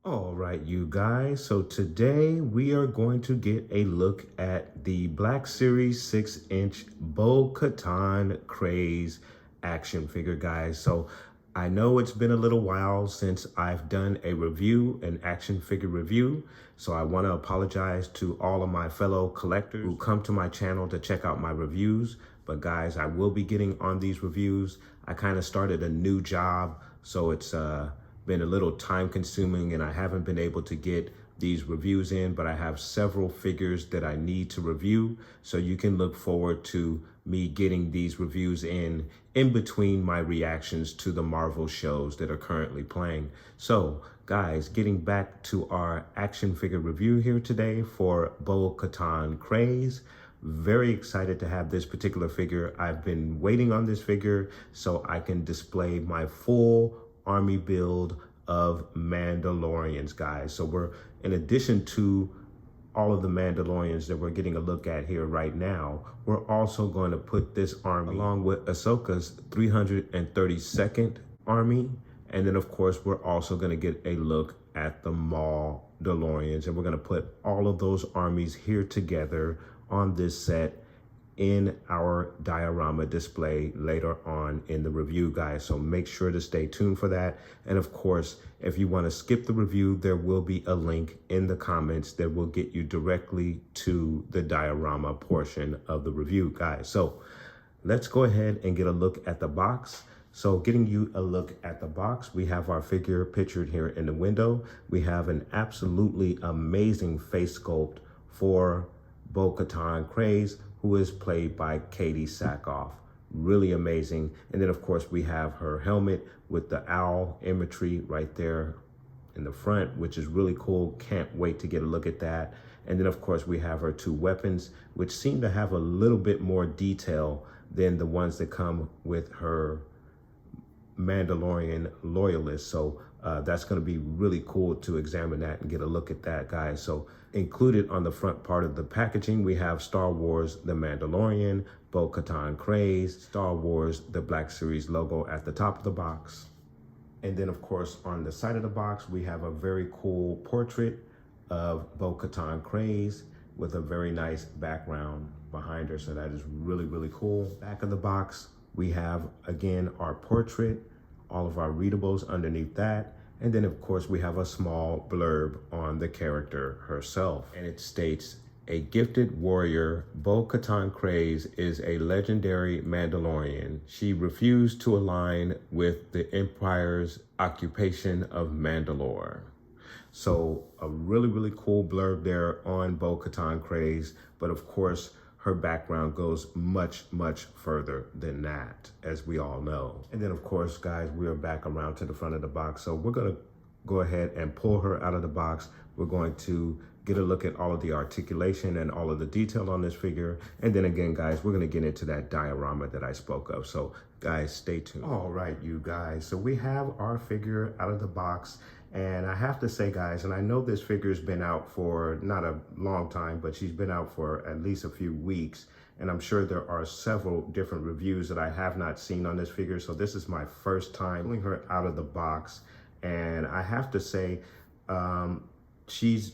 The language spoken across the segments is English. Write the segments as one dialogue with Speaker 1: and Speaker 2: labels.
Speaker 1: All right, you guys. So today we are going to get a look at the Black Series 6-inch Bo-Katan Kryze action figure, guys. So I know it's been a little while since I've done a review, an action figure review. So I want to apologize to all of my fellow collectors who come to my channel to check out my reviews. But guys, I will be getting on these reviews. I kind of started a new job, so it's been a little time consuming and I haven't been able to get these reviews in, but I have several figures that I need to review. So you can look forward to me getting these reviews in between my reactions to the Marvel shows that are currently playing. So guys, getting back to our action figure review here today for Bo-Katan Kryze. Very excited to have this particular figure. I've been waiting on this figure so I can display my full army build of Mandalorians, guys. So we're, in addition to all of the Mandalorians that we're getting a look at here right now, we're also going to put this army along with Ahsoka's 332nd army. And then of course, we're also going to get a look at the Mandalorians, and we're going to put all of those armies here together on this set in our diorama display later on in the review, guys. So make sure to stay tuned for that. And of course, if you want to skip the review, there will be a link in the comments that will get you directly to the diorama portion of the review, guys. So let's go ahead and get a look at the box. So getting you a look at the box, we have our figure pictured here in the window. We have an absolutely amazing face sculpt for Bo-Katan Kryze, who is played by Katie Sackhoff. Really amazing. And then of course we have her helmet with the owl imagery right there in the front, which is really cool. Can't wait to get a look at that. And then of course we have her two weapons, which seem to have a little bit more detail than the ones that come with her Mandalorian loyalists. So that's going to be really cool to examine that and get a look at that, guys. So included on the front part of the packaging, we have Star Wars The Mandalorian, Bo-Katan Kryze, Star Wars The Black Series logo at the top of the box. And then of course on the side of the box, we have a very cool portrait of Bo-Katan Kryze with a very nice background behind her. So that is really, really cool. Back of the box, we have again our portrait, all of our readables underneath that. And then of course we have a small blurb on the character herself. And it states, a gifted warrior, Bo-Katan Kryze is a legendary Mandalorian. She refused to align with the Empire's occupation of Mandalore. So a really, really cool blurb there on Bo-Katan Kryze. But of course, her background goes much, much further than that, as we all know. And then of course, guys, we are back around to the front of the box. So we're gonna go ahead and pull her out of the box. We're going to get a look at all of the articulation and all of the detail on this figure. And then again, guys, we're gonna get into that diorama that I spoke of. So guys, stay tuned. All right, you guys. So we have our figure out of the box. And I have to say, guys, and I know this figure's been out for not a long time, but she's been out for at least a few weeks. And I'm sure there are several different reviews that I have not seen on this figure. So this is my first time pulling her out of the box. And I have to say, she's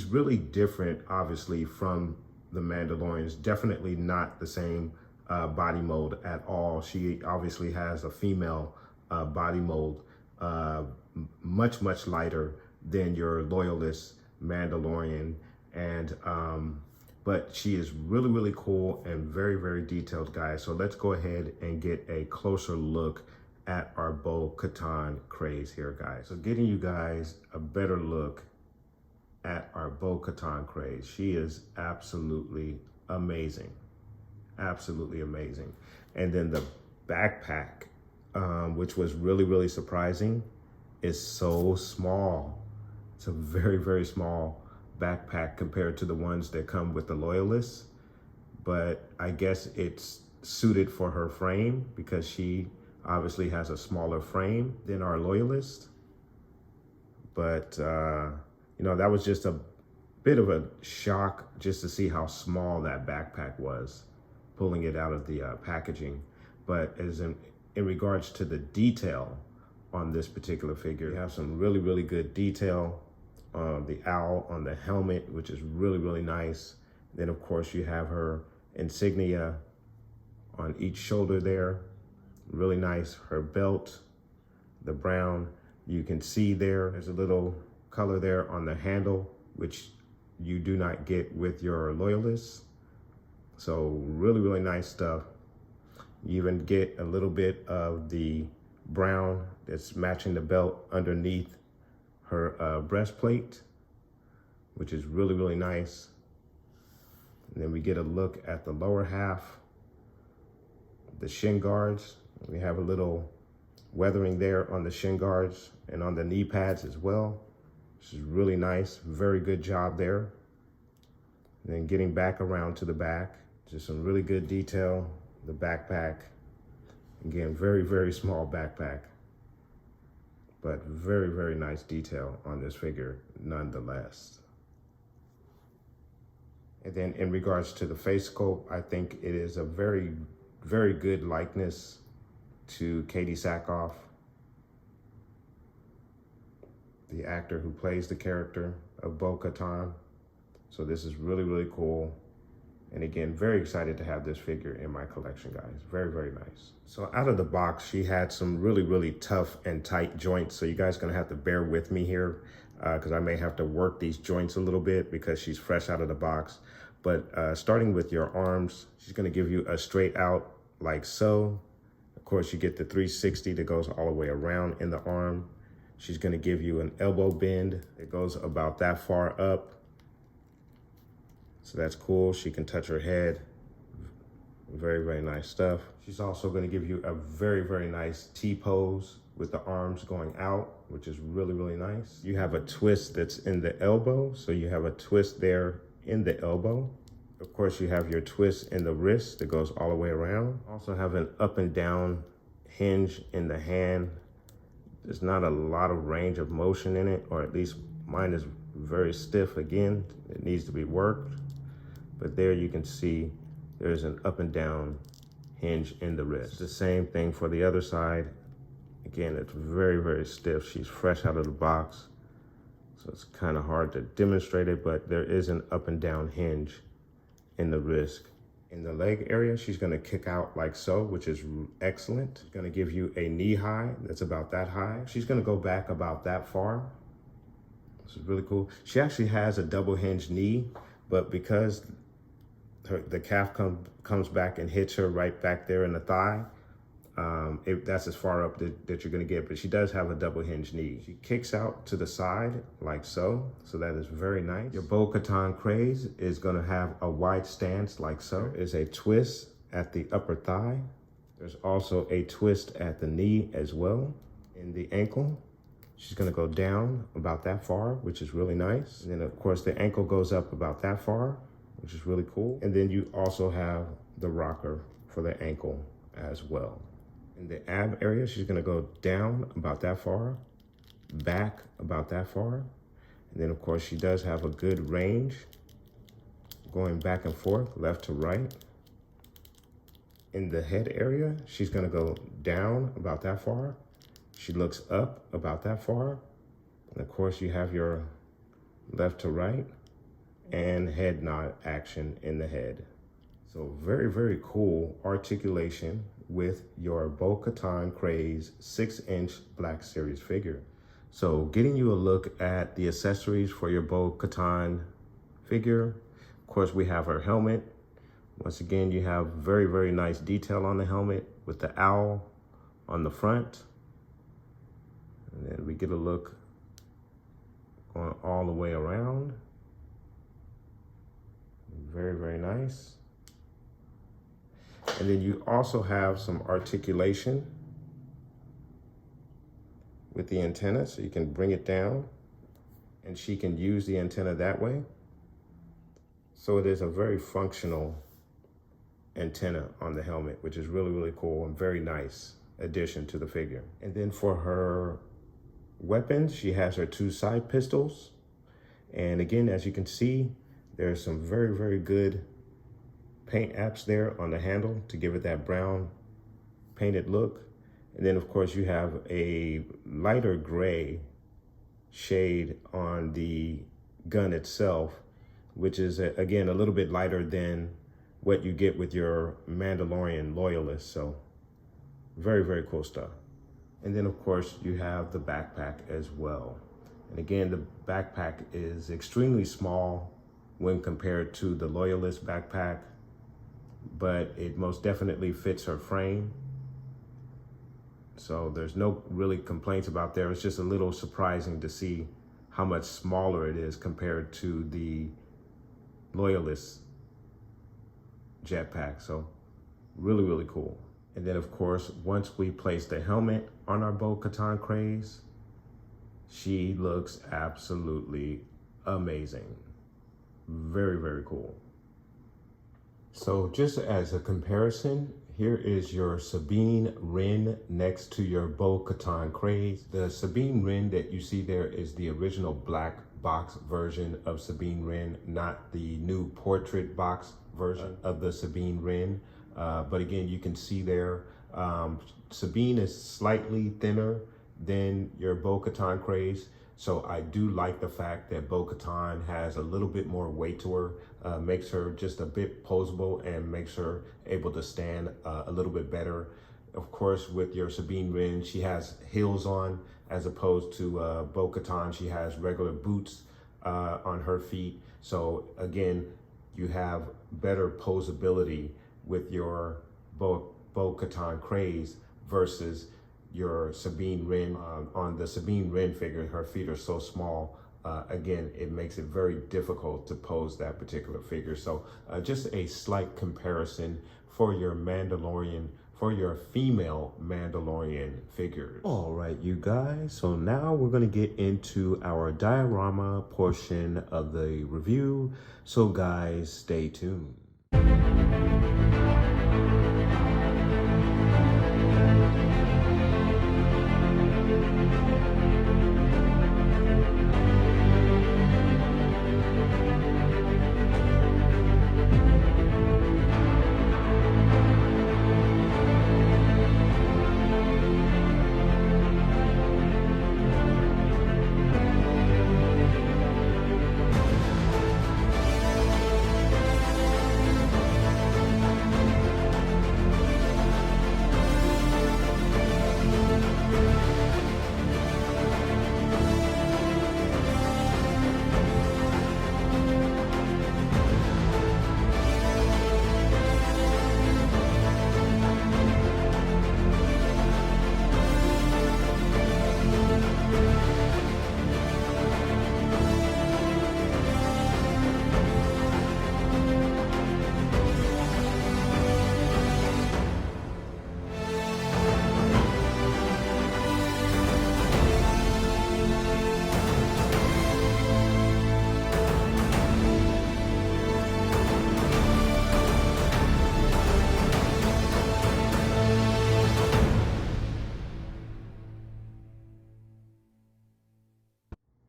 Speaker 1: really different, obviously, from the Mandalorians. Definitely not the same body mold at all. She obviously has a female body mold, much, much lighter than your loyalist Mandalorian. And but she is really, really cool and very, very detailed, guys. So let's go ahead and get a closer look at our Bo-Katan Kryze here, guys. So getting you guys a better look at our Bo-Katan Kryze. She is absolutely amazing. Absolutely amazing. And then the backpack which was really, really surprising, is so small. It's a very, very small backpack compared to the ones that come with the Loyalists. But I guess it's suited for her frame because she obviously has a smaller frame than our Loyalist. But, you know, that was just a bit of a shock just to see how small that backpack was, pulling it out of the packaging. But as in regards to the detail on this particular figure, you have some really, really good detail. The owl on the helmet, which is really, really nice. Then of course you have her insignia on each shoulder there. Really nice. Her belt, the brown, you can see there's a little color there on the handle, which you do not get with your Loyalists. So really, really nice stuff. You even get a little bit of the brown that's matching the belt underneath her breastplate, which is really, really nice. And then we get a look at the lower half, the shin guards. We have a little weathering there on the shin guards and on the knee pads as well, which is really nice. Very good job there. And then getting back around to the back, just some really good detail. The backpack, again, very, very small backpack, but very, very nice detail on this figure nonetheless. And then in regards to the face sculpt, I think it is a very, very good likeness to Katie Sackhoff, the actor who plays the character of Bo-Katan. So this is really, really cool. And again, very excited to have this figure in my collection, guys. Very, very nice. So out of the box, she had some really, really tough and tight joints. So you guys are gonna have to bear with me here because I may have to work these joints a little bit because she's fresh out of the box. But starting with your arms, she's gonna give you a straight out like so. Of course, you get the 360 that goes all the way around in the arm. She's gonna give you an elbow bend that goes about that far up. So that's cool. She can touch her head. Very, very nice stuff. She's also going to give you a very, very nice T-pose with the arms going out, which is really, really nice. You have a twist that's in the elbow. So you have a twist there in the elbow. Of course, you have your twist in the wrist that goes all the way around. Also have an up and down hinge in the hand. There's not a lot of range of motion in it, or at least mine is very stiff again. It needs to be worked. But there you can see there's an up and down hinge in the wrist. The same thing for the other side. Again, it's very, very stiff. She's fresh out of the box, so it's kind of hard to demonstrate it, but there is an up and down hinge in the wrist. In the leg area, she's gonna kick out like so, which is excellent. She's gonna give you a knee high that's about that high. She's gonna go back about that far. This is really cool. She actually has a double hinge knee, but because the calf comes back and hits her right back there in the thigh, that's as far up that you're gonna get, but she does have a double hinge knee. She kicks out to the side like so that is very nice. Your Bo-Katan Kryze is gonna have a wide stance like so. There is a twist at the upper thigh. There's also a twist at the knee as well. In the ankle, she's gonna go down about that far, which is really nice. And then of course the ankle goes up about that far, which is really cool. And then you also have the rocker for the ankle as well. In the ab area, she's gonna go down about that far, back about that far. And then of course she does have a good range going back and forth, left to right. In the head area, she's gonna go down about that far. She looks up about that far. And of course you have your left to right and head nod action in the head. So very, very cool articulation with your Bo-Katan Kryze 6-inch Black Series figure. So getting you a look at the accessories for your Bo-Katan figure. Of course, we have her helmet. Once again, you have very, very nice detail on the helmet with the owl on the front. And then we get a look going all the way around. Very, very nice. And then you also have some articulation with the antenna, so you can bring it down and she can use the antenna that way. So it is a very functional antenna on the helmet, which is really, really cool and very nice addition to the figure. And then for her weapons, she has her 2 side pistols. And again, as you can see, there's some very, very good paint apps there on the handle to give it that brown painted look. And then of course you have a lighter gray shade on the gun itself, which is again a little bit lighter than what you get with your Mandalorian loyalist. So very, very cool stuff. And then of course you have the backpack as well. And again, the backpack is extremely small when compared to the loyalist backpack, but it most definitely fits her frame. So there's no really complaints about there. It's just a little surprising to see how much smaller it is compared to the loyalist jetpack. So really, really cool. And then of course, once we place the helmet on our Bo-Katan Kryze, she looks absolutely amazing. Very, very cool. So just as a comparison, here is your Sabine Wren next to your Bo-Katan Kryze. The Sabine Wren that you see there is the original black box version of Sabine Wren, not the new portrait box version of the Sabine Wren. But again, you can see there, Sabine is slightly thinner than your Bo-Katan Kryze. So I do like the fact that Bo-Katan has a little bit more weight to her, makes her just a bit posable and makes her able to stand a little bit better. Of course, with your Sabine Wren, she has heels on, as opposed to Bo-Katan, she has regular boots on her feet. So again, you have better posability with your Bo-Katan Kryze versus your Sabine Wren. On the Sabine Wren figure, her feet are so small. Again, it makes it very difficult to pose that particular figure. So just a slight comparison for your Mandalorian, for your female Mandalorian figures. All right, you guys. So now we're going to get into our diorama portion of the review. So guys, stay tuned.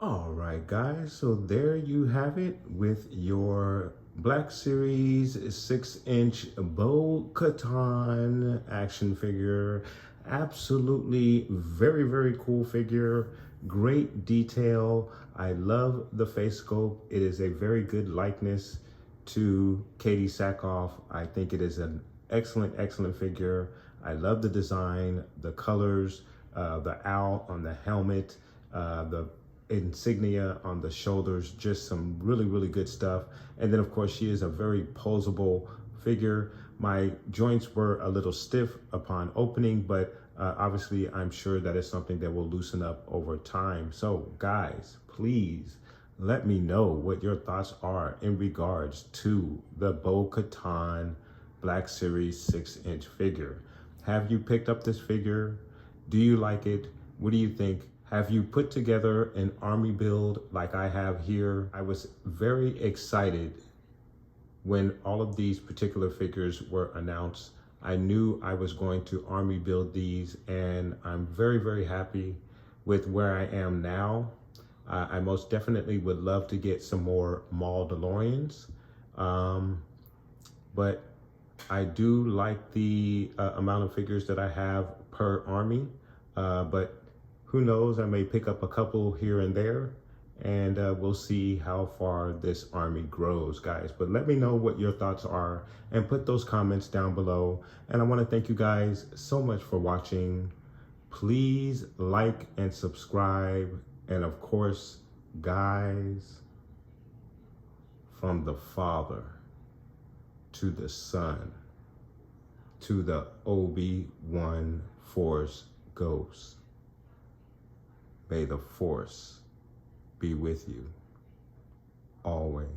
Speaker 1: All right, guys, so there you have it with your Black Series 6-inch Bo-Katan action figure. Absolutely very, very cool figure. Great detail. I love the face sculpt. It is a very good likeness to Katie Sackhoff. I think it is an excellent, excellent figure. I love the design, the colors, the owl on the helmet, the insignia on the shoulders, just some really, really good stuff. And then of course, she is a very posable figure. My joints were a little stiff upon opening, but obviously I'm sure that is something that will loosen up over time. So guys, please let me know what your thoughts are in regards to the Bo-Katan Black Series 6-inch figure. Have you picked up this figure? Do you like it? What do you think? Have you put together an army build like I have here? I was very excited when all of these particular figures were announced. I knew I was going to army build these, and I'm very, very happy with where I am now. I most definitely would love to get some more Maul DeLoreans, but I do like the amount of figures that I have per army, but who knows, I may pick up a couple here and there, and we'll see how far this army grows, guys. But let me know what your thoughts are and put those comments down below. And I want to thank you guys so much for watching. Please like and subscribe. And of course, guys, from the Father to the Son to the Obi-Wan Force Ghost, may the Force be with you always.